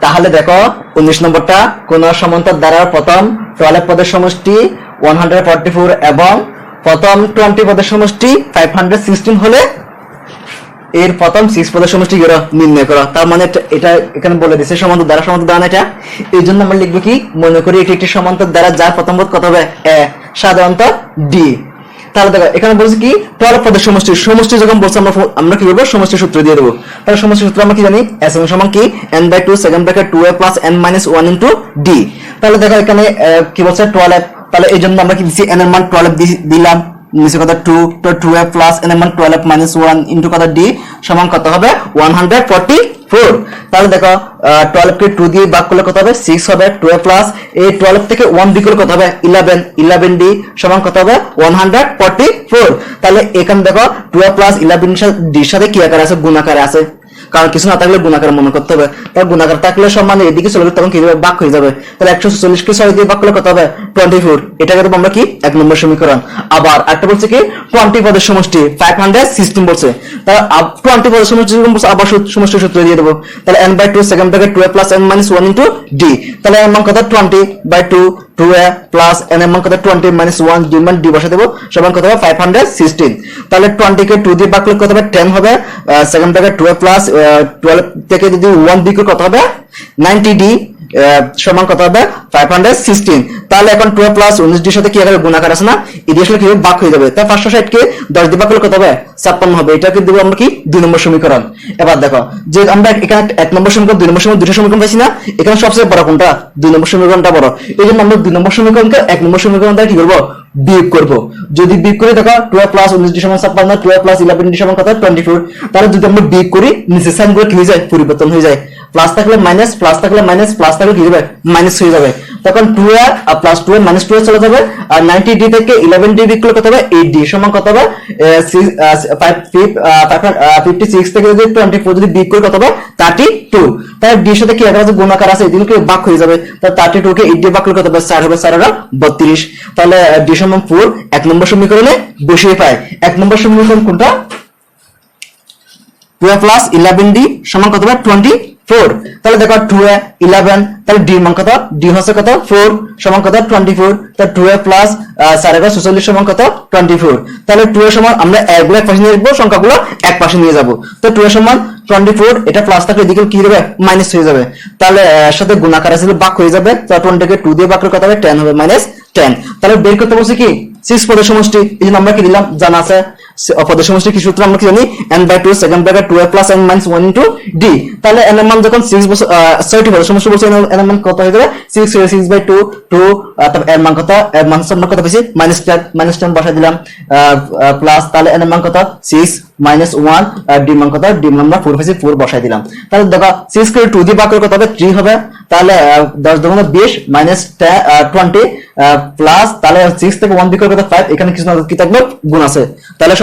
তাহলে দেখো 19 নম্বরটা কোন সমান্তর দ্বারা প্রথম 12 পদের সমষ্টি 144 এবং প্রথম 20 পদের সমষ্টি 516 হলে এর প্রথম 6 পদের সমষ্টি নির্ণয় করো। তার মানে এটা এখানে বলে দিয়েছে সমান্তর দ্বারা এটা। এই জন্য আমরা লিখবো কি, মনে করি এটি একটি সমান্তর দ্বারা যার প্রথম পদ কত হবে এ, সাধারণত ডি। তাহলে দেখো এখানে বলছি কি 12 পদের সমষ্টি যখন বলছে আমরা কি করবো, সমষ্টি সূত্র দিয়ে দেবো। তাহলে সমষ্টি সূত্র আমরা কি জানি, s সমান কি n/2 second bracket 2a plus n minus 1 into d। তাহলে দেখো এখানে কি বলছে 12, তাহলে এই জন্য আমরা কি দিচ্ছি n এর মান 12 দিলাম, নিচে কত 2 তো 2a প্লাস n এর মান 12 মাইনাস 1 ইনটু কত d সমান কত হবে 144। তাহলে দেখো 12 কে 2 দিয়ে ভাগ করলে কত হবে 6 হবে, 2a প্লাস এই 12 থেকে 1 বিয়োগ করলে কত হবে 11d সমান কত হবে 144। তাহলে এখানে দেখো 2a প্লাস 11d এর সাথে কি আকারে আছে, গুণাকারে আছে, কারণ কিছু না থাকলে গুণাকার মনে করতে হবে। তার গুণাকার থাকলে সমান এদিকে চলে তখন কি হবে ভাগ হয়ে যাবে। তাহলে 144 কে 6 দিয়ে ভাগ করলে কত হবে 24। এটা করব আমরা কি 1 নম্বর সমীকরণ। আবার একটা বলছে কি 20 পদের সমষ্টি 516 বলছে, তাহলে 20 পদের সমষ্টি যখন বলছে আবার সমষ্টি সূত্র দিয়ে দেব। তাহলে n/2 second bracket 2a plus n minus 1 into d। তাহলে এর মান কত 20/2 2a প্লাস n এর মান কত 20 মাইনাস 1 d মান d বসা দেব সমান কত হবে 516। তাহলে 20 কে 2 দিয়ে ভাগ করলে কত হবে 10 হবে, সেকেন্ড ব্র্যাকেট 2a প্লাস 12 থেকে যদি 1 বিয়োগ কত হবে 90d সমান কত হবে 516। তাহলে এখন 2a প্লাস 19d এর সাথে কি আকারে গুণাকার আছে না, এটি আসলে কি ভাগ হয়ে যাবে। তাই 560 কে 10 দিয়ে ভাগ করলে কত হবে 56 হবে। এটাকে দেব আমরা কি 2 নম্বর সমীকরণ। এবার দেখো যে আমরা এখানে 1 নম্বর সমীকরণ 2 নম্বর সমীকরণ দুটো সমীকরণ পাইছি না, এখানে সবচেয়ে বড় কোনটা 2 নম্বর সমীকরণটা বড়। এইজন্য আমরা 2 নম্বর সমীকরণকে 1 নম্বর সমীকরণ দ্বারা কি করব বিয়োগ করব। যদি বিয়োগ করি দেখো 2a প্লাস 19d সমান 56, 2a প্লাস 11d সমান কত 24। তাহলে যদি আমরা বিয়োগ করি নিচের সাইনগুলো কি হয়ে যায় পরিবর্তন হয়ে যায়, প্লাস থাকলে মাইনাস, প্লাস থাকলে মাইনাস, প্লাস থাকলে কি হবে মাইনাস হয়ে যাবে। তখন 2a plus 2a minus 2a চলে যাবে। আর 90d থেকে 11d বিয়োগ করলে কত হবে 8d সমান কত হবে 56 থেকে যদি 24 যদি বিয়োগ করি কত হবে 32। তাহলে d এর সাথে কি একটা গুণাকার আছে, এদিকে ভাগ হয়ে যাবে। তাহলে 32 কে 8 দিয়ে ভাগ করলে কত হবে 4 হবে, 4 আর 32। তাহলে d সমান 4 1 নম্বর সমীকরণে বসিয়ে পাই। 1 নম্বর সমীকরণ কোনটা 2a প্লাস 11d সমান কত হবে 24। তাহলে দেখো 2a 11, তাহলে d মান কত, d হচ্ছে কত 4 সমান কত 24। তাহলে 2a প্লাস 4 সমান কত 24। তাহলে 2a সমান আমরা একগুলো এক পাশে নিয়ে আসবো, সংখ্যাগুলো এক পাশে নিয়ে যাব। তো 2a সমান 24, এটা প্লাস থাকলে এদিকে কি হবে মাইনাস হয়ে যাবে। তাহলে এর সাথে গুণাকার আছে ভাগ হয়ে যাবে। তাহলে 20 কে 2 দিয়ে ভাগ করলে কত হবে 10 হবে, মাইনাস 10। তাহলে বের করতে বলছি কি 6 পদের সমষ্টি। এই জন্য আমরা কি দিলাম জানা আছে পদের সমষ্টি কি সূত্র আমরা কি জানি n/2 second bracket 2a plus n minus 1 into d। তাহলে n এর মান যখন 6 বছর 6টি পদের সমষ্টি বলছে n এর মান কত হয়ে যাবে 6/2 2 তারপর এর মান কত, এর মান আমরা কত পেয়েছি -10 বসাই দিলাম প্লাস, তাহলে n এর মান কত 6 মাইনাস 1 আর d মান কত, d মান আমরা 4 পেয়েছি 4 বসাই দিলাম। তাহলে দেখো 6 কে 2 দিয়ে ভাগ করলে কত হবে 3 হবে। তাহলে 10 দুগুণে 20 মাইনাস 20 প্লাস, তাহলে 6 থেকে 1 বিয়োগ করলে কত 5, এখানে কিছু না কি থাকবে গুণ আছে, তাহলে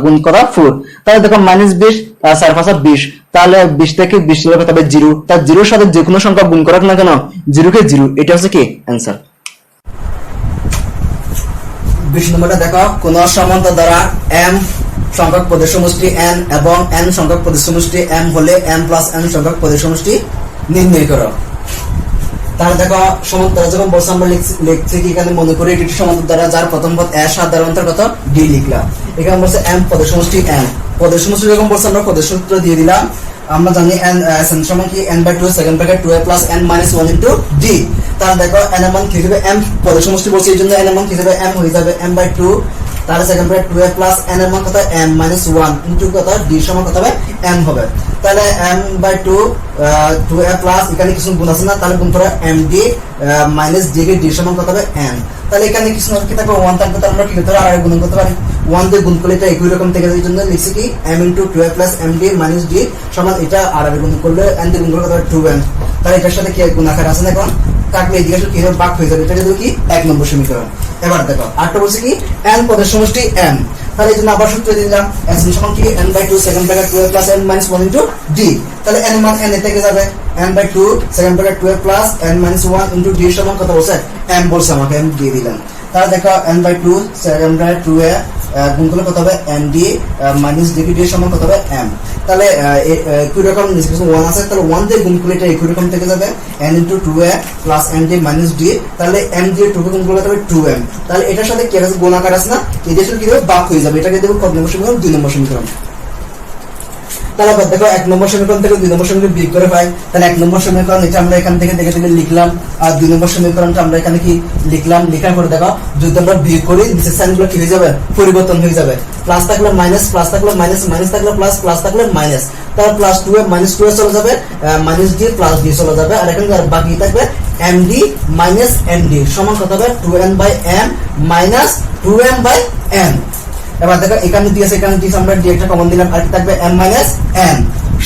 গুণ করা 4। তাহলে দেখো -20 4 5 20, তাহলে 20 থেকে 20 চলে কত হবে 0। তার 0 এর সাথে যে কোনো সংখ্যা গুণ করা না কেন 0 কে 0, এটা হচ্ছে কি आंसर। 20 নম্বরটা দেখো কোন সমান্তর দ্বারা m সংখ্যক পদের সমষ্টি n এবং n সংখ্যক পদের সমষ্টি m হলে m প্লাস n সংখ্যক পদের সমষ্টি নির্ণয় করো। তাহলে দেখো সমান্তর যখন বলছি আমরা লিখছি কি এখানে মনে করি এটি সমান্তর দ্বারা যার প্রথম পদ a সাধারণত কত d লিখলাম। এখানে বলছে m পদের সমষ্টি n, পদের সমষ্টি যখন বলছি আমরা পদের সূত্র দিয়ে দিলাম। আমরা জানি n সমান কি n/2 second bracket 2a plus n minus 1 into d। তাহলে দেখো n এর মান কি হবে m পদের সমষ্টি বলছি এই জন্য n এর মান কি হবে m হয়ে যাবে m/2, তাহলে second bracket 2a plus n এর মান কত m মাইনাস 1 ইনটু কত d সমান কত হবে m হবে। তাহলে m/2 2a প্লাস এখানে কিছু গুণ আছে না, তাহলে গুণ করে md মাইনাস d কে d সমান কত হবে n। তাহলে এখানে কিছু না কি থাকবে 1 থাকবে, তাহলে আমরা কি করতে পারি আর গুণ করতে পারি 1 দিয়ে গুণ করলে এটা একই রকম থেকে যায়। এই জন্য লিখছি কি m into 2a plus md minus d সমান এটা আর গুণ করলে n দিয়ে গুণ করলে কত হবে 2n। তাহলে এটার সাথে কি গুণ আকার আছে না, এখন থাকলে এদিকে আসলে কি হবে ভাগ হয়ে যাবে। এটা যদি কি 1 নম্বর সমীকরণ। এবার দেখো আরটা বলছি কি n পদের সমষ্টি m, তাহলে এই জন্য আবার সূত্র দিলাম s সমান কি n/2 second bracket 2a plus n minus 1 into d। তাহলে n এর মান n এ থেকে যাবে n/2 second bracket 2a plus n minus 1 into d সমান কত বলছে m বলছে আমাকে, m দিয়ে দিলাম। তাহলে দেখো n by 2 second by 2a গুণ করলে কত হবে n d minus d d সমান কত হবে m। তাহলে একই রকম নিষ্কাশন 1 আছে, তাহলে 1 দিয়ে গুণ করলে এটা একই রকম থেকে যাবে n * 2a plus n d minus d। তাহলে m দিয়ে 2 কে গুণ করলে হবে 2m। তাহলে এটার সাথে কি আছে গুণাকার আছে না, এদের সাথে কি হবে ভাগ হয়ে যাবে। এটাকে দেব কত নম্বর সমীকরণ? 2 নম্বর সমীকরণ। তাহলে দেখো 1 নম্বর সমীকরণ থেকে 2 নম্বর সমীকরণ বিয়োগ করে পাই। তাহলে 1 নম্বর সমীকরণ এটা আমরা এখান থেকে দেখে দেখে লিখলাম, আর 2 নম্বর সমীকরণটা আমরা এখানে কি লিখলাম। লেখার পরে দেখো যদি আমরা বিয়োগ করি নিচের সাইনগুলো কি হয়ে যাবে? পরিবর্তন হয়ে যাবে। প্লাস থাকলে মাইনাস, প্লাস থাকলে মাইনাস, মাইনাস থাকলে প্লাস, প্লাস থাকলে মাইনাস। তাহলে প্লাস 2 এ মাইনাস 2 এ চলে যাবে, মাইনাস d প্লাস d চলে যাবে। আর এখানে বাকি থাকবে md মাইনাস md সমান কত হবে? 2n by m minus 2m by n। এবার দেখো এখানে দিয়েছে, এখানে দিয়েছে, আমরা d একটা কমন দিলাম, আর কি থাকবে m মাইনাস n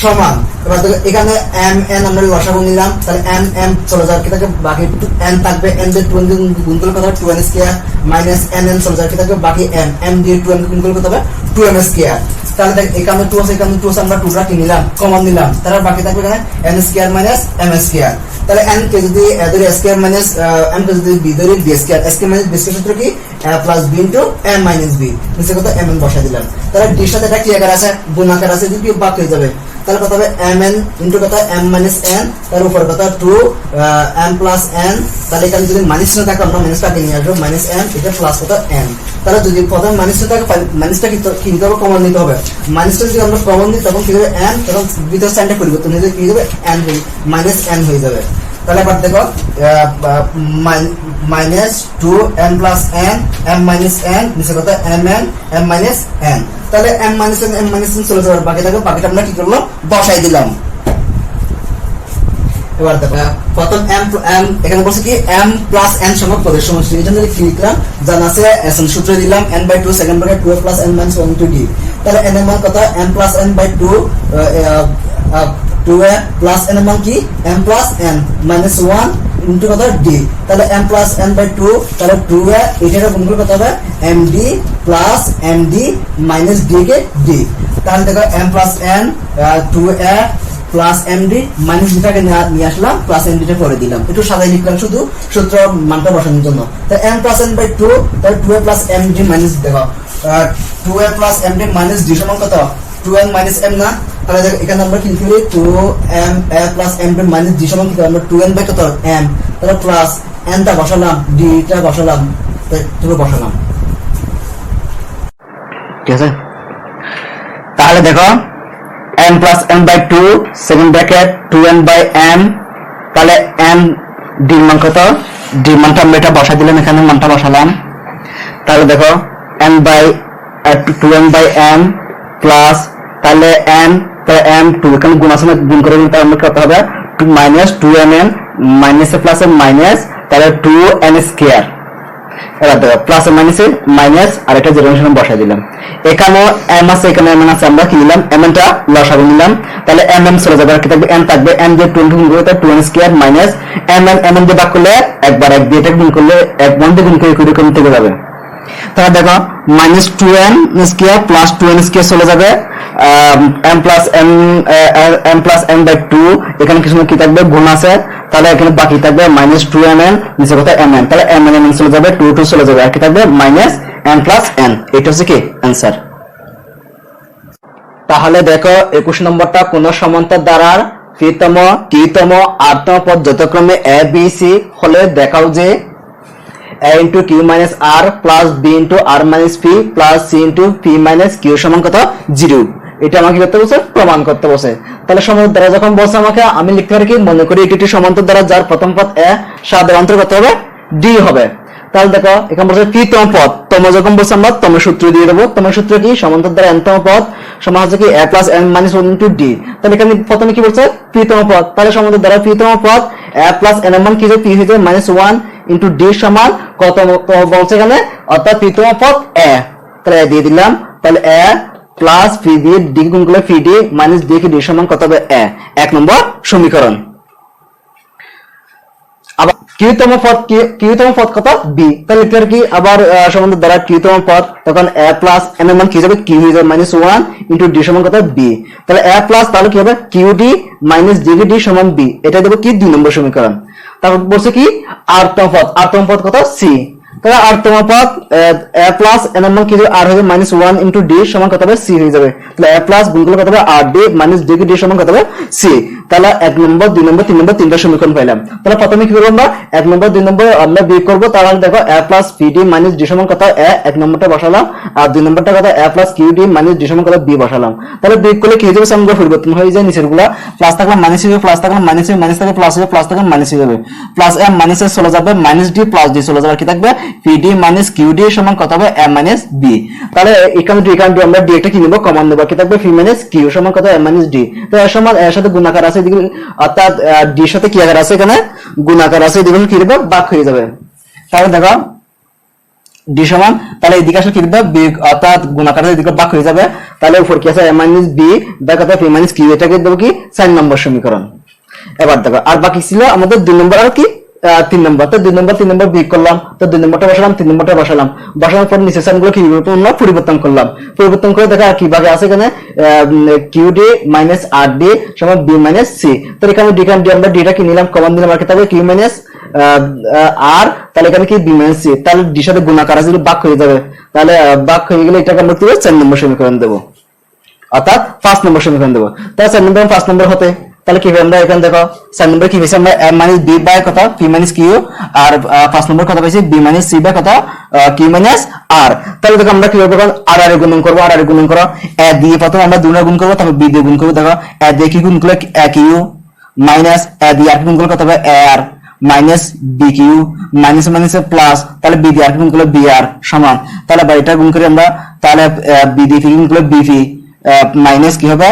সমান। এবার দেখো এখানে m n আমরা লসাগু নিলাম, তাহলে m m চলে যাবে, কি থাকবে বাকি n থাকবে। n দিয়ে 2n গুণ করলে কত হবে? 2n square minus n n চলে যাবে, কি থাকবে বাকি m m দিয়ে 2n গুণ করলে কত হবে? 2m square. তাহলে দেখ এখানে 2 আছে, এখানে 2 আছে, আমরা 2টা কি নিলাম? কমন নিলাম। তাহলে বাকি থাকবে এখানে n square minus m square. তাহলে n কে যদি এদের স্কয়ার মাইনাস m কে যদি b ধরি b square, square minus b square সূত্র কি? Plus b into m minus b। নিচে কত m n বসা দিলাম। তাহলে d এর সাথে এটা কি আকার আছে? গুণ আকার আছে, যদি ভাগ হয়ে যাবে। তাহলে কত হবে? mn ইনটু কত? m মাইনাস n, তার উপর কত? 2 m প্লাস n। তাহলে এখানে যদি মাইনাস না থাকে আমরা মাইনাসটাকে নিয়ে আসবো, মাইনাস m এটা প্লাস কত? n। তাহলে যদি প্রথমে মাইনাসটা থাকে মাইনাসটা কি নিতে হবে? কমন নিতে হবে। মাইনাসটা যদি আমরা কমন নিই তখন কি হবে? n, তখন ভিতর সাইনটা পরিবর্তন হয়ে যাবে, কি হবে? n মাইনাস n হয়ে যাবে। তাহলে এবার দেখো minus 2m plus n m minus n নিচে কত? mn m minus n। তাহলে m minus n m minus n চলে যাবে, বাকি থাকবে, বাকিটা আমরা কি করলাম? বসাই দিলাম। এবার দেখো প্রথম m এখানে বলছে কি m প্লাস n সমান পদের সমষ্টি। এই জন্য কি লিখলাম? জানা আছে এসএন সূত্র দিলাম n by 2 second bracket 2 plus n minus 1 * d। তাহলে n এর মান কত? m plus n by 2 2a plus n এর মান কি? m plus n minus 1 into কত? d। তাহলে m প্লাস n বাই 2, তাহলে 2a এটাকে গুণ করলে কত হবে? md plus md minus d কে d। তাহলে দেখো m plus n 2a plus md minus ডটাকে নিয়ে আসলাম, প্লাস md টা করে দিলাম, একটু সাজাই লিখলাম শুধু সূত্র মানটা বসানোর জন্য। তাহলে m প্লাস n বাই 2, তাহলে 2a প্লাস md মাইনাস দেখো 2a plus md minus d সমান কত? 2n মাইনাস m না। তাহলে দেখো এখানে আমরা কি লিখি? 2m a plus md minus d সমান কত? আমরা 2n বাই কত? m। তাহলে প্লাস n টা বসালাম, d টা বসালাম, তাহলে বসালাম। ঠিক আছে। তাহলে দেখো m plus m by 2 second bracket 2n by m, তাহলে m d মান কত? d মানটা আমরা এটা বসা দিলাম, এখানে মানটা বসালাম। তাহলে দেখো m by 2n by m plus তাহলে m তাহলে m2 এখানে গুণ আছে না, গুণ করে নিতে আমরা কত হবে? মাইনাস 2mn মাইনাস এ প্লাস এ মাইনাস, তাহলে 2n স্কয়ার। এবার দেখো প্লাস এ মাইনাস এ মাইনাস, আর এটা জিরো হিসেবে বসাই দিলাম। এখানে m আছে, এখানে m আছে, আমরা কি নিলাম? mn টা লসাগু নিলাম। তাহলে mn চলে যাবে, আর কি থাকবে? n থাকবে, m দিয়ে 2 গুণ করলে 2n স্কয়ার মাইনাস mn দিয়ে ভাগ করলে একবার 1 দিয়ে এটা গুণ করলে 1 1 দিয়ে গুণ করে এরকম থেকে যাবে। তাহলে দেখো minus 2n square plus 2n square চলে যাবে, m প্লাস m বাই 2, এখানে কিছু কি থাকবে? গুণ আছে, তাহলে এখানে বাকি থাকবে মাইনাস 2mn নিচে কত? mn। তাহলে mn চলে যাবে, 2 চলে যাবে, আর কি থাকবে? Minus m plus n। এটা হচ্ছে কি অ্যান্সার। তাহলে দেখো 21 নম্বরটা কোন সমান্তর দ্বারার p-তম t-তম r-তম পদ যথাক্রমে a b c হলে দেখাও যে a into q minus r plus b into r minus p plus c into p minus q সমান কত? 0। এটা আমাকে করতে বলছে, প্রমাণ করতে বলছে। তাহলে সমান্তর দ্বারা যখন বলছে আমাকে, আমি লিখতে পারি কি? মনে করি এটি একটি সমান্তর দ্বারা যার প্রথম পদ a, সাধারণ অন্তর কত হবে? d হবে। তাহলে দেখো এখানে বলছে p-তম পদ, তম যখন বলছে আমরা তমের সূত্র দিয়ে দেবো। তমের সূত্র কি? সমান্তর দ্বারা n-তম পদ সমান হচ্ছে কি a plus n minus 1 into d। তাহলে এখানে প্রথমে কি বলছে? p-তম পদ। তাহলে সমান্তর দ্বারা p-তম পদ a plus n এর মান কি হবে? p হয়ে যাবে -1 into d সমান কত বলছে এখানে? অর্থাৎ p-তম পদ a। তাহলে দিয়ে দিলাম, তাহলে a প্লাস p দিয়ে d গুণ করলে p d মাইনাস d কে d সমান কত হবে? a। 1 নম্বর সমীকরণ। আবার q-তম পদ কত? b। তাহলে এর কি? আবার সমান্তর দ্বারা q-তম পদ, তখন a প্লাস n এর মান কি যাবে? q হয়ে যাবে -1 into d সমান কত? b। তাহলে a প্লাস তাহলে কি হবে? qd মাইনাস d সমান b। এটা দেব কি? 2 নম্বর সমীকরণ। তারপর বলছে কি? r-তম পদ কত? c। তাহলে আর তোমার পথ a প্লাস n এর মান কি হবে r হবে -1 ইনটু d সমান কত হবে c হয়ে যাবে। তাহলে a প্লাস গুণ করলে কত হবে r d minus d d সমান কত হবে c। তাহলে 1 নম্বর 2 নম্বর 3 নম্বর তিনটা সমীকরণ পাইলাম। তাহলে প্রথমে কি করব আমরা 1 নম্বর 2 নম্বর আমরা বিয়োগ করব। তাহলে দেখো a plus pd minus d সমান কত a 1 নম্বরটা বসালাম আর 2 নম্বরটা কত a plus qd minus d সমান কত b বসালাম। তাহলে বিয়োগ করলে কি হয়ে যাবে সামনে পরিবর্তন হয়ে যায় নিচেরগুলা প্লাস থাকলে মাইনাস হবে প্লাস থাকলে মাইনাস হবে মাইনাস থাকলে প্লাস হবে প্লাস থাকলে মাইনাস হয়ে যাবে প্লাস a মাইনাস এ চলে যাবে মাইনাস d প্লাস d চলে যাবে আর কি থাকবে pd মাইনাস qd সমান কত হবে a মাইনাস b। তাহলে এখানে আমরা d একটা কি নেব কমন নেব কি থাকবে p মাইনাস q সমান কত a মাইনাস d। তো এর সমান এর সাথে গুণাকার আছে এদিকে অর্থাৎ d এর সাথে কি আকার আছে এখানে গুণাকার আছে এদিকে কি হবে ভাগ হয়ে যাবে। তাহলে দেখো d সমান তাহলে এদিকে আসলে কি হবে বিয়োগ অর্থাৎ গুণাকার এদিকে ভাগ হয়ে যাবে। তাহলে উপর কি আছে a মাইনাস b বাই কত p মাইনাস q এটাকে দেব কি 4 নম্বর সমীকরণ। এবার দেখো আর বাকি ছিল আমাদের 2 নম্বর আর কি 3 নম্বর। তো 2 নম্বর 3 নম্বর বিয়োগ করলাম তো 2 নম্বরটা বসালাম 3 নম্বরটা বসালাম বসানোর পর নিচের সাইনগুলো কি পরিবর্তন করলাম পরিবর্তন করে দেখো আর কি ভাগে আছে এখানে qd মাইনাস rd সমান b মাইনাস c। তো এখানে d আমরা d টা কি নিলাম কমন দিলাম আর কি থাকবে q মাইনাস r তাহলে এখানে কি b মাইনাস c তাহলে d সাথে গুণাকার আছে ভাগ হয়ে যাবে। তাহলে ভাগ হয়ে গেলে এটাকে আমরা কি 4 নম্বর সমীকরণ দেব অর্থাৎ 5 নম্বর সমীকরণ দেব। তাহলে 4 নম্বর 5 নম্বর হতে তাহলে কি আমরা এখানে দেখো 4 নম্বর কি হইছে আমরা a মাইনাস b বাই কত p মাইনাস q আর 5 নম্বর কত পাইছি b মাইনাস c বাই কত q মাইনাস r। তাহলে দেখো আমরা কি করব r এর গুণন করব r এর গুণন করো a দিয়ে প্রথমে আমরা 2 এর গুণ করব তারপর b দিয়ে গুণ করব। দেখো a দিয়ে কি গুণ করলে a q মাইনাস a দিয়ে r গুণ করলে কত হবে ar minus bq minus minus plus তাহলে b দিয়ে r গুণ করলে br সমান তাহলে এটা গুণ করি আমরা তাহলে b দিয়ে গুণ করলে bp মাইনাস কি হবে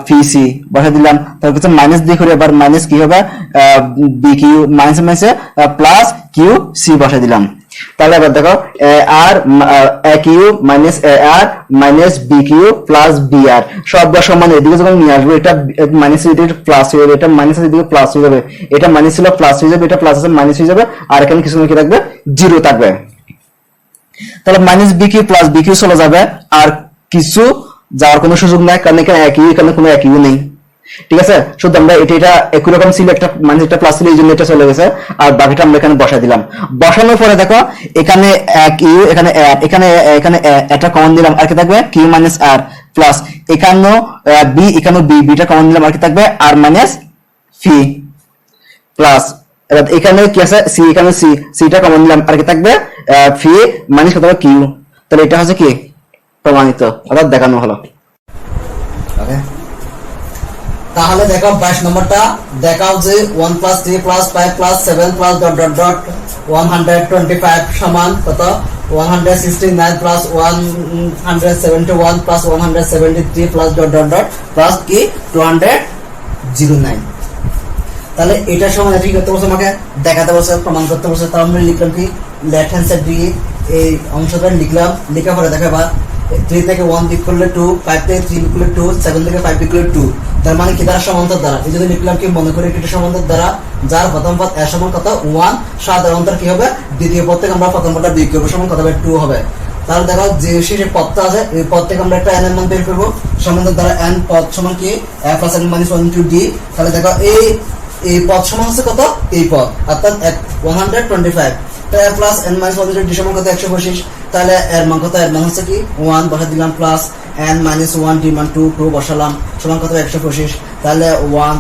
pc বসা দিলাম তারপর কিছু মাইনাস দিয়ে করে এবার মাইনাস কি হবে bq minus minus plus qc বসা দিলাম। তাহলে এবার দেখো আর aq minus ar minus bq plus br সবগুলো সমান এদিকে যখন নিয়ে আসবো এটা মাইনাস এদিকে প্লাস হয়ে যাবে এটা মাইনাস এদিকে প্লাস হয়ে যাবে এটা মাইনাস ছিল প্লাস হয়ে যাবে এটা প্লাস আছে মাইনাস হয়ে যাবে আর এখানে কিছু কি থাকবে 0 থাকবে। তাহলে মাইনাস bq প্লাস bq চলে যাবে আর কিছু যাওয়ার কোনো সুযোগ নাই কারণ এখানে এখানে কোনো একইও নেই। ঠিক আছে শুধু আমরা এটা একই রকম ছিল একটা মানে একটা প্লাস ছিল এই জন্য এটা চলে গেছে আর বাকিটা আমরা এখানে বসাই দিলাম। বসানোর পরে দেখো এখানে কিউ এখানে এখানে এখানে এটা কমন দিলাম আর কি থাকবে q মাইনাস r প্লাস এখানে b এখানে b বিটা কমন দিলাম আর কি থাকবে r মাইনাস ফ প্লাস এবার এখানে কি আছে c এখানে c টা কমন দিলাম আর কি থাকবে ফ মাইনাস কত হবে q। তাহলে এটা হচ্ছে কি প্রমাণিত অর্থাৎ দেখানো হলো। ওকে তাহলে দেখো 22 নম্বরটা দেখাও যে 1 plus 3 plus 5 plus 7 plus dot dot dot 125 সমান কত 169 plus 171 plus 173 plus dot dot dot plus কি 209। তাহলে এটা সমান এটা কি করতে বলছে আমাকে দেখাতে বলছে প্রমাণ করতে বলছে। তাহলে আমরা লিখলাম কি লেফট হ্যান্ড সাইড দিয়ে এই অংশটা লিখলাম লেখার পরে দেখো এবার 3 থেকে 1 বিয়োগ করলে 2 5 থেকে 3 বিয়োগ করলে 2 7 থেকে 5 বিয়োগ করলে 2 তার মানে কি দ্বারা সমান্তর দ্বারা এই যদি লিখলাম কি মনে করি এটা সমান্তর দ্বারা যার প্রথম পদ এর সমান কত 1 সাধারণত কি হবে দ্বিতীয় পদ থেকে আমরা প্রথম পদটা বিয়োগ করব সমান কত হবে 2 হবে। তাহলে দেখো যে শেষে পদটা আছে এই পদ থেকে আমরা একটা n এর মান বের করব সমান্তর দ্বারা n পদ সমান কি a + n - 1 * d। তাহলে দেখো এই পদ সমান হচ্ছে কত এই পদ অর্থাৎ 125 তো a + n - 1 * d সমান কত 125। তাহলে এর মান কত এর মান হচ্ছে কি 1 বসা দিলাম প্লাস n - 1 d মান 2 বসালাম সমান কত 125। তাহলে 1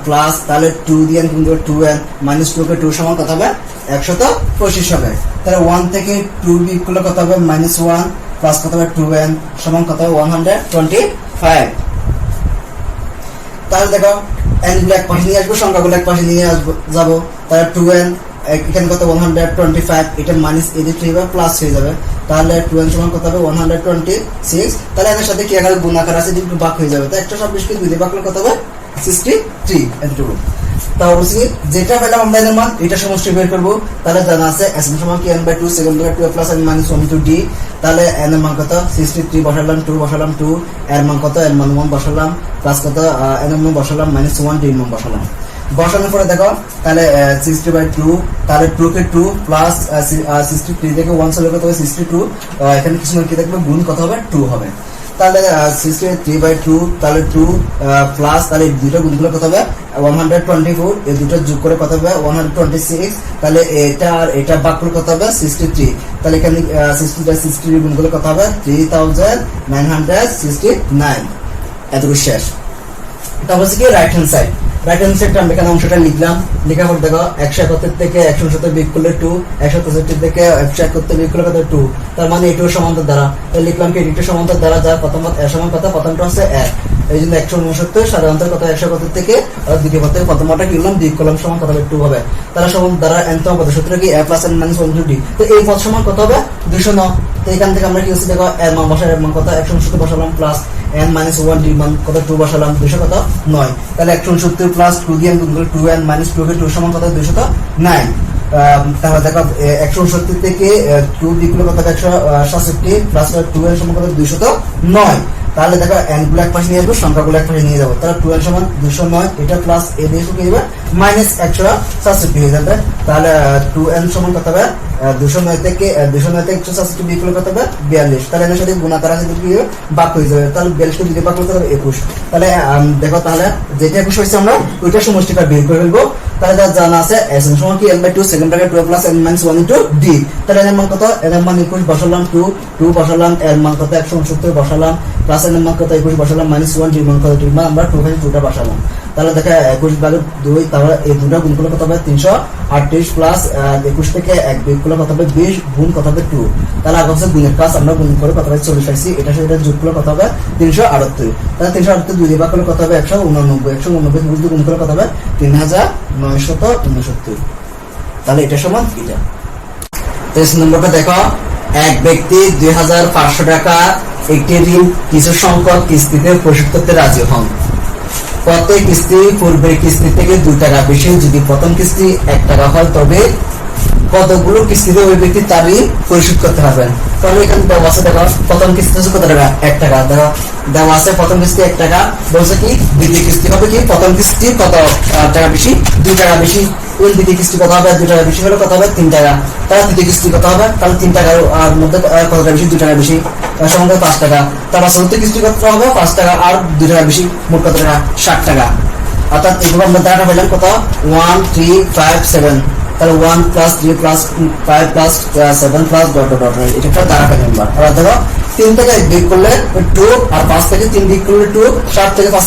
প্লাস তাহলে 2 দিয়ে গুণ করে 2n - 2 কে 2 সমান কত হবে 125 হবে। তাহলে 1 থেকে 2 বিয়োগ করলে কত হবে -1 প্লাস কত হবে 2n সমান কত হবে 125। তাহলে দেখো n গুলো এক পাশে নিয়ে আসবো সংখ্যাগুলো এক পাশে নিয়ে আসবো যাব তাহলে 2n এখানে কত 125 এটা মাইনাস এদিকে হবে প্লাস হয়ে যাবে তাহলে 2n সমান কত হবে 126। তাহলে এর সাথে কি আকারে গুণ আকার আছে দুটো ভাগ হয়ে যাবে তো 126 কে 2 দিয়ে ভাগ করলে কত হবে 63 এতটুকু। তাও বলছি যেটা পেলাম আমরা এর মান এটা সমষ্টি বের করব। তাহলে জানা আছে s সমান কি n/2 2 প্লাস n - 1 * d। তাহলে n এর মান কত 63 বসালাম 2 বসালাম 2 এর মান কত এর মান 1 বসালাম প্লাস কত n এর মান বসালাম -1 d এর মান বসালাম। বসানোর পরে দেখো তাহলে 60/2 তাহলে 2 কে 2 প্লাস 63 থেকে 1 চলে কত হবে 62 এখানে কিছু কি থাকবে গুণ কত হবে 2 হবে। তাহলে 63/2 তাহলে 2 প্লাস তাহলে দুটো গুণ করলে কত হবে 124, এই দুটো যোগ করে কত হবে 126, তাহলে এটা আর এটা ভাগ করে কত হবে 63, তাহলে এখানে 63 গুণ করলে কত হবে 3969, এতটুকু শেষ। তারপর হচ্ছে কি right hand side, right hand সাইডটা আমরা এখানে অংশটা লিখলাম, লেখার পর দেখো 171 থেকে 169 বিয়োগ করলে 2, 167 থেকে 171 বিয়োগ করলে কত 2, তার মানে এটাও সমান্তর দ্বারা, তাহলে লিখলাম কি এটাও সমান্তর দ্বারা, যার প্রথম পদ এর সমান কত, প্রথমটা হচ্ছে 1, এই জন্য 169 সাধারণত কত 171 থেকে দ্বিতীয় পদ থেকে প্রথম পদটা কি করলাম বিয়োগ করলাম, সমান কত হবে 2 হবে, তাহলে সমান দ্বারা nতম পদ সূত্র কি a + n - 1 * d, তো এই পদ সমান কত হবে 209, তো এখান থেকে আমরা কি হচ্ছে দেখো এর মান বসাই, এর মান কত 169 বসালাম প্লাস n - 1 d মান কত 2 বসালাম 200 কত 9, তাহলে 169 প্লাস 2 দিয়ে গুণ করলে 2n - 2 কে 2 সমান কত 209, তাহলে দেখো 169 থেকে 2 বিয়োগ করলে কত 167 প্লাস 2n সমান কত 209, তাহলে দেখো n গুলো এক পাশে নিয়ে যাবো, সংখ্যাগুলো এক পাশে নিয়ে যাবো, তাহলে 2n সমান 209, এটা প্লাস a দিয়ে কি হবে মাইনাস 167 হয়ে যাবে, তাহলে 2n সমান কত হবে 209 থেকে 167 বিয়োগ করলে কত হবে 42, তাহলে এর সাথে গুণাকার আছে কি ভাগ হয়ে যাবে, তাহলে 42 কে যদি ভাগ করতে হবে 21, তাহলে দেখো তাহলে যেটা 21 হয়েছে আমরা ওইটা সমষ্টিটা বের করে ফেলবো, তাহলে যা জানা আছে s এর সমান কি n/2 second bracket 2 + n - 1 * d, তাহলে n এর মান কত, n এর মান 21 বসালাম, 2 বসালাম, এর মান কত 169 বসালাম, প্লাস n এর মান কত 21 বসালাম, -1 d মান কত, d মান আমরা 2/2টা বসালাম, তাহলে দেখো 21/2, তাহলে এই দুটো গুণ করলে কত হবে 338 প্লাস 21 থেকে 1 বিয়োগ করলে কত হবে 20 গুণ কত হবে 2, তাহলে আগে হচ্ছে গুণের কাজ আমরা গুণ করে কত হবে 40 পাইছি, এটা সাথে যোগ করলে কত হবে 378, তাহলে 378 2 দিয়ে ভাগ করলে কত হবে 189 গুণ করলে কত হবে 3969, তাহলে এটা সমান এটা। 23 নম্বরটা দেখো, এক ব্যক্তি 2500 টাকা একটি ঋণ কিছু সংখ্যক কিস্তিতে পরিশোধ করতে রাজি হন, প্রত্যেক কিস্তি পূর্বের কিস্তি থেকে 2 টাকা বেশি, যদি প্রথম কিস্তি 1 টাকা হয় তবে কতগুলো কিস্তিতে ওই ব্যক্তি তার ঋণ পরিশোধ করতে পারবেন, তাহলে এখানে দেওয়া আছে দেখো প্রথম কিস্তি হচ্ছে কত টাকা 1 টাকা, দেখো দেওয়া আছে প্রথম কিস্তি 1 টাকা, বলছে কি দ্বিতীয় কিস্তি হবে কি প্রথম কিস্তি কত টাকা বেশি 2 টাকা বেশি, ওই দ্বিতীয় কিস্তি কত হবে 2 টাকা বেশি হলে কত হবে 3 টাকা, তাহলে তৃতীয় কিস্তি কত হবে, তাহলে 3 টাকার মধ্যে কত টাকা বেশি 2 টাকা বেশি, সমান 5 টাকা, তারপর চতুর্থ কিস্তি কত হবে 5 টাকা আর 2 টাকা বেশি, মোট কত টাকা 60 টাকা, অর্থাৎ এইভাবে আমরা টাকা পেলাম কত 1 3 5 7, তাহলে 1 + 3 + 5 + 7 + ডট ডট ডট, এটা একটা দ্বারা পেলাম আমরা। আবার দেখো 3 থেকে 1 বিয়োগ করলে 2 আর 5 থেকে 3 বিয়োগ করলে 2, 7 থেকে 5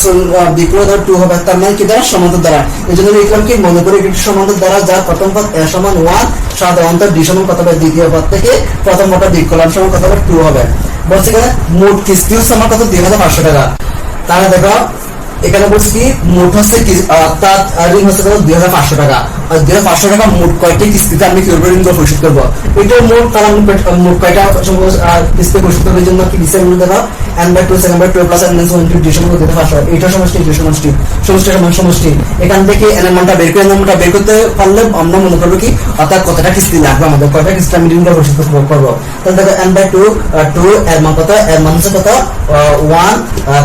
বিয়োগ করলে ধর 2 হবে, তার মানে কি দ্বারা সমান্তর দ্বারা, এই জন্য লিখলাম কি মনে করি একটি সমান্তর দ্বারা যার প্রথম পদ a সমান 1, সাধারণত d সমান কত হবে দ্বিতীয় পদ থেকে প্রথম পদটা বিয়োগ করলাম সমান কত হবে 2 হবে, বলছে এখানে মোট কিস্তি হচ্ছে আমার কত 2500 টাকা, তাহলে দেখো এখানে বলছি কি মোট হচ্ছে অর্থাৎ ঋণ হচ্ছে 2500 টাকা, আর 2500 টাকা মোট কয়টি কিস্তিতে আমি কিভাবে ঋণ পরিশোধ করবো, এটা মোট তারা মোট কয়টা কিস্তি পরিশোধ করার জন্য কি দিচ্ছে দেখো n/2 second bracket 2 + n - 1 * d সমান 2500, এটা সমষ্টি সমান সমষ্টি, এখান থেকে n এর মানটা বের করে n এর মানটা বের করতে পারলে আমরা মনে করবো কি অর্থাৎ কতটা কিস্তি লাগবে আমাদের, কয়টা কিস্তি আমি ঋণ পরিশোধ করবো, তাহলে দেখো n/2 2 এর মান কত, এর মান হচ্ছে কত 1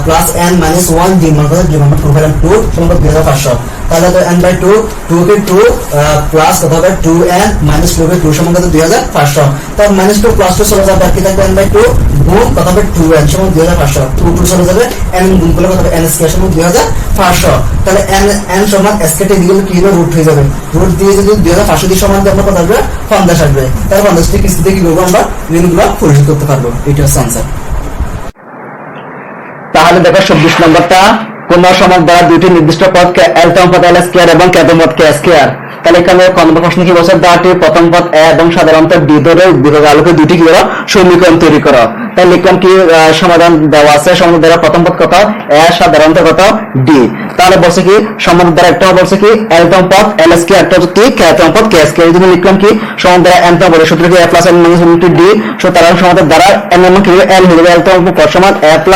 প্লাস n - 1 d মান কত, d মান 2 পেলাম 2 সমান 2500, তাহলে তো n/2 2 কে 2 প্লাস কত হবে 2n - 2 কে 2 সমান কত 2500, তার -2 + 2 চলে যাবে, বাকি থাকবে n/2 গুণ কত হবে 2n সমান 2500, 2 চলে যাবে, n গুণ করলে কত হবে n² সমান 2500, তাহলে n সমান s কেটে দিলে কি হবে রুট হয়ে যাবে, রুট দিয়ে যদি 2500 দিয়ে সমান দিয়ে আমরা কত আসবে 50 আসবে, তাহলে 50 টি কিস্তিতে কি করবো আমরা ঋণগুলো পরিশোধ করতে পারবো, এটা হচ্ছে आंसर। তাহলে দেখো 26 নম্বরটা, কোন সমাস দ্বারা দুইটি নির্দিষ্ট পদকে l-তম পদ l স্কয়ার এবং k-তম পদ k স্কয়ার, তাহলে এখানে কোন প্রশ্ন কি বলছে, দ্বারাটি প্রথম পদ a এবং সাধারণত d ধরে বিভাগ আলোকে দুইটি কি করো সমীকরণ তৈরি করো, তাই লিখলাম কি সমাধান দেওয়া আছে, সমাধান দ্বারা প্রথম পদ কত a, সাধারণত কত d, তাহলে বলছে কি সমাধান দ্বারা একটা বলছে কি l-তম পদ l স্কয়ার, একটা হচ্ছে কি k-তম পদ k স্কয়ার, এই জন্য লিখলাম কি সমাধান দ্বারা n-তম পদের সূত্র কি a + n - 1 * d, সুতরাং সমাধান দ্বারা n এর মান কি l হয়ে যাবে, l-তম পদ সমান a +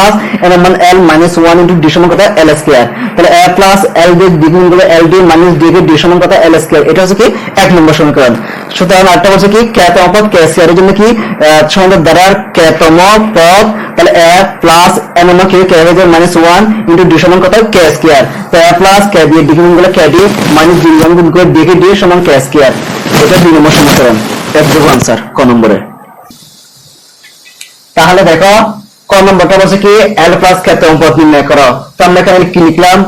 n এর মান l - 1 * d সমান কত l স্কয়ার, তাহলে a + l দিয়ে দ্বিগুণ করলে l d - d কে d সমান কত l স্কয়ার, এটা হচ্ছে কি 1 নম্বর সমীকরণ। সুতরাং আরেকটা বলছে কি k-তম পদ k স্কয়ার, এর জন্য কি সমাধান দ্বারা k-তম পদ, তাহলে a + n এর মান কি k হয়ে যাবে -1 * d সমান কত k স্কয়ার, তো a + k দিয়ে দ্বিগুণ করলে k d - d গুণ করে d কে d সমান k স্কয়ার, এটা 2 নম্বর সমীকরণ, এর আনসার ক নম্বরে। তাহলে দেখো ক ক নম্বরটা বলছে কি এল প্লাস কে তম পদ নির্ণয় করো। তো আমরা এখানে কি লিখলাম,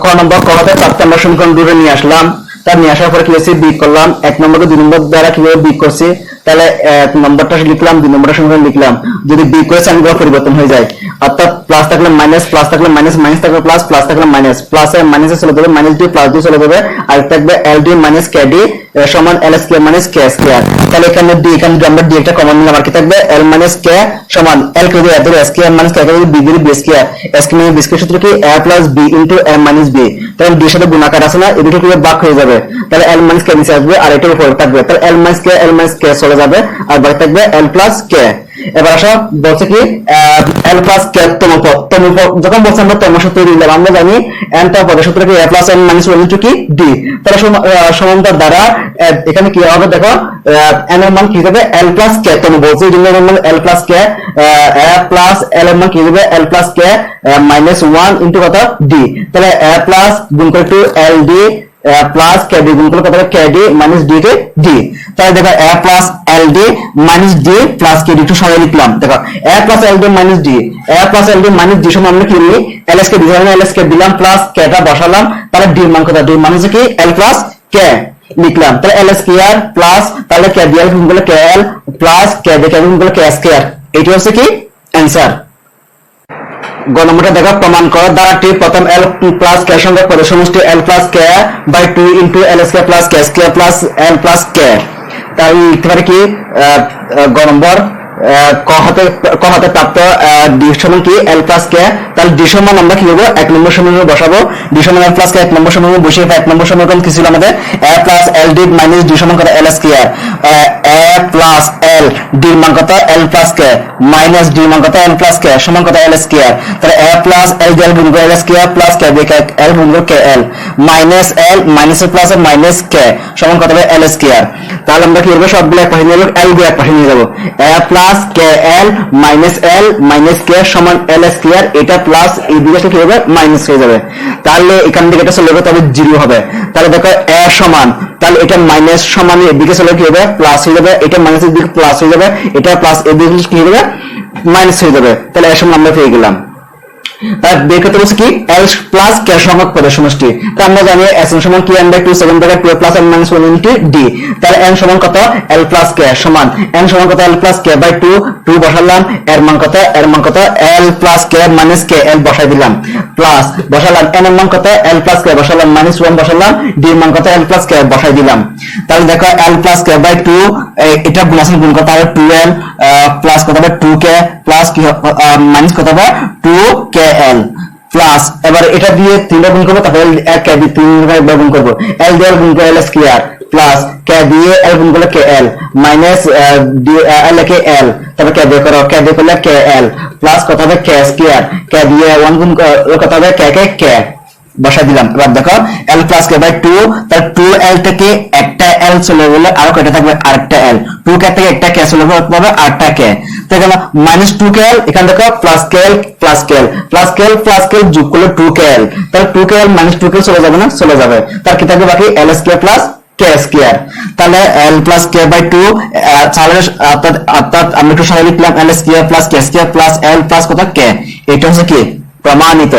ক নম্বর ক হতে 4 নম্বর সমীকরণ দূরে নিয়ে আসলাম, তার নিয়ে আসার পরে কি হয়েছে বিয়োগ করলাম, 1 নম্বরকে 2 নম্বর দ্বারা কিভাবে বিয়োগ করছি, তাহলে 1 নম্বরটা লিখলাম, 2 নম্বরটা সমীকরণ লিখলাম, যদি বিয়োগ করে সাইনগুলো পরিবর্তন হয়ে যায়, অর্থাৎ প্লাস থাকলে মাইনাস, প্লাস থাকলে মাইনাস, মাইনাস থাকলে প্লাস, প্লাস থাকলে মাইনাস, প্লাস এর মাইনাসে চলে যাবে, মাইনাস ডি প্লাস ডি চলে যাবে, আর থাকবে এল ডি মাইনাস কে ডি সমান এল স্কয়ার মাইনাস কে স্কয়ার। তাহলে এখানে ডি, এখানে আমরা ডি একটা কমন নিলাম, আর কি থাকবে এল মাইনাস কে সমান এল কে দিয়ে এর স্কয়ার মাইনাস কে দিয়ে বি দিয়ে B square, square minus B square সূত্র কি a plus B into a minus B. তাহলে ডি এর সাথে গুণাকার আছে না, এদিকে কি ভাগ হয়ে যাবে, তাহলে এল মাইনাস কে নিচে আসবে আর এটার উপরে থাকবে, তাহলে এল মাইনাস কে চলে যাবে আর বাকি থাকবে এল প্লাস কে। এবার আসো বলছে কি এল প্লাস কে তম পদ, যখন বলছে আমরা তম সূত্র দিলাম, আমরা জানি এন তম পদের সূত্র কি a plus n minus 1 into কি ডি। তাহলে সমান্তর দ্বারা এখানে কি হবে দেখো, n এর মান কি হবে l প্লাস কে তম বলছে, এই জন্য l plus K a plus l এর মান কি হবে l plus K minus 1 into কত ডি। তাহলে a প্লাস গুণ করে two l D plus K D গুণ করে কত হবে K D minus D K D. তাহলে দেখো a plus l D minus D plus K D একটু সরাই লিখলাম, দেখো a plus l D minus D, a plus l D minus D সমান আমরা কি নিই l s কে দিলাম, l s কে দিলাম প্লাস কে টা বসালাম, তাহলে ডি এর মান কত, ডি এর মান হচ্ছে কি l প্লাস কে লিখলাম, তাহলে l স্কয়ার প্লাস তাহলে কে ডি গুণ করলে কে l প্লাস কে ডি গুণ করলে কে স্কয়ার, এইটা হচ্ছে কি অ্যানসার। গ নম্বরটা দেখো প্রমাণ করো দ্বারাটি প্রথম এল প্লাস কে সঙ্গে পদের সমষ্টি L plus K by 2 into L square plus K square plus L plus K. তাহলে লিখতে পারি কি গ নম্বর ক হাতে প্রাপ্ত ডি সমান কি এল প্লাস কে। তাহলে ডি সমান আমরা কি করবো 1 নম্বর সমীকরণে বসাবো, ডি সমান এল প্লাস কে 1 নম্বর সমীকরণে বসিয়ে 1 নম্বর সমীকরণ কি ছিল আমাদের a plus L D minus D সমান কত L square, a plus L D মান কত L plus K minus D মান কত এল প্লাস কে সমান কত এল স্কয়ার। তাহলে a প্লাস এল ডি গুণ করে L square plus K D L গুণ করে K L minus L minus এর প্লাস মাইনাস কে সমান কত হবে এল স্কয়ার। তাহলে আমরা কি করব সবগুলো এক পাশে নিয়ে যাব, এল দিয়ে এক পাশে নিয়ে যাব, a plus K L minus K সমান এল স্কয়ার, এটা প্লাস এই দিকে কি হবে মাইনাস হয়ে যাবে, তাহলে এখান থেকে এটা চলে যাবে তবে 0 হবে। তাহলে দেখো a সমান, তাহলে এটা মাইনাস সমান এদিকে চলে কি হবে প্লাস হয়ে যাবে, এটা মাইনাসের দিকে প্লাস হয়ে যাবে, এটা প্লাস এদিকে কি হবে মাইনাস হয়ে যাবে, তাহলে a সমান আমরা পেয়ে গেলাম। তার বের করতে বলছে কি l প্লাস k সংখ্যক পদের সমষ্টি। তো আমরা জানি s n সমান কি n by 2 7 by 2 plus n minus 1 into d। তাহলে n সমান কত l প্লাস k সমান n সমান কত l প্লাস k বাই 2 বসালাম, এর মান কত l plus k minus k l বসাই দিলাম, প্লাস বসালাম n এর মান কত l প্লাস k বসালাম, মাইনাস 1 বসালাম, d এর মান কত l প্লাস k বসাই দিলাম। তাহলে দেখো l প্লাস k বাই 2 এটা গুণাসন গুণ করতে হবে 2l প্লাস কত হবে 2k প্লাস কি মাইনাস কত হবে 2kl প্লাস এবার এটা দিয়ে 3 বার গুণ করব, তারপরে k দিয়ে 3 বার গুণ করব, l দিয়ে গুণ করে l স্কয়ার প্লাস k দিয়ে l গুণ করলে kl মাইনাস l কে l, তারপর k দিয়ে করো, k দিয়ে করলে kl প্লাস কত হবে k স্কয়ার, k দিয়ে 1 গুণ কত হবে k বসা দিলাম। এবার দেখো l প্লাস k বাই 2, তার 2l থেকে একটা l চলে গেলে আর কয়টা থাকবে আরেকটা l, 2k থেকে একটা k চলে যাবে আরেকটা k, তাই না মাইনাস 2kl, এখানে দেখো plus kl plus kl plus kl plus kl যোগ করলে 2kl, তাহলে 2kl মাইনাস 2kl চলে যাবে না, চলে যাবে, তার কি থাকবে বাকি l square plus k square. তাহলে l প্লাস k বাই 2 অর্থাৎ আমরা একটু সরাই লিখলাম l square plus k square plus l plus কত k, এটা হচ্ছে কি প্রমাণিত।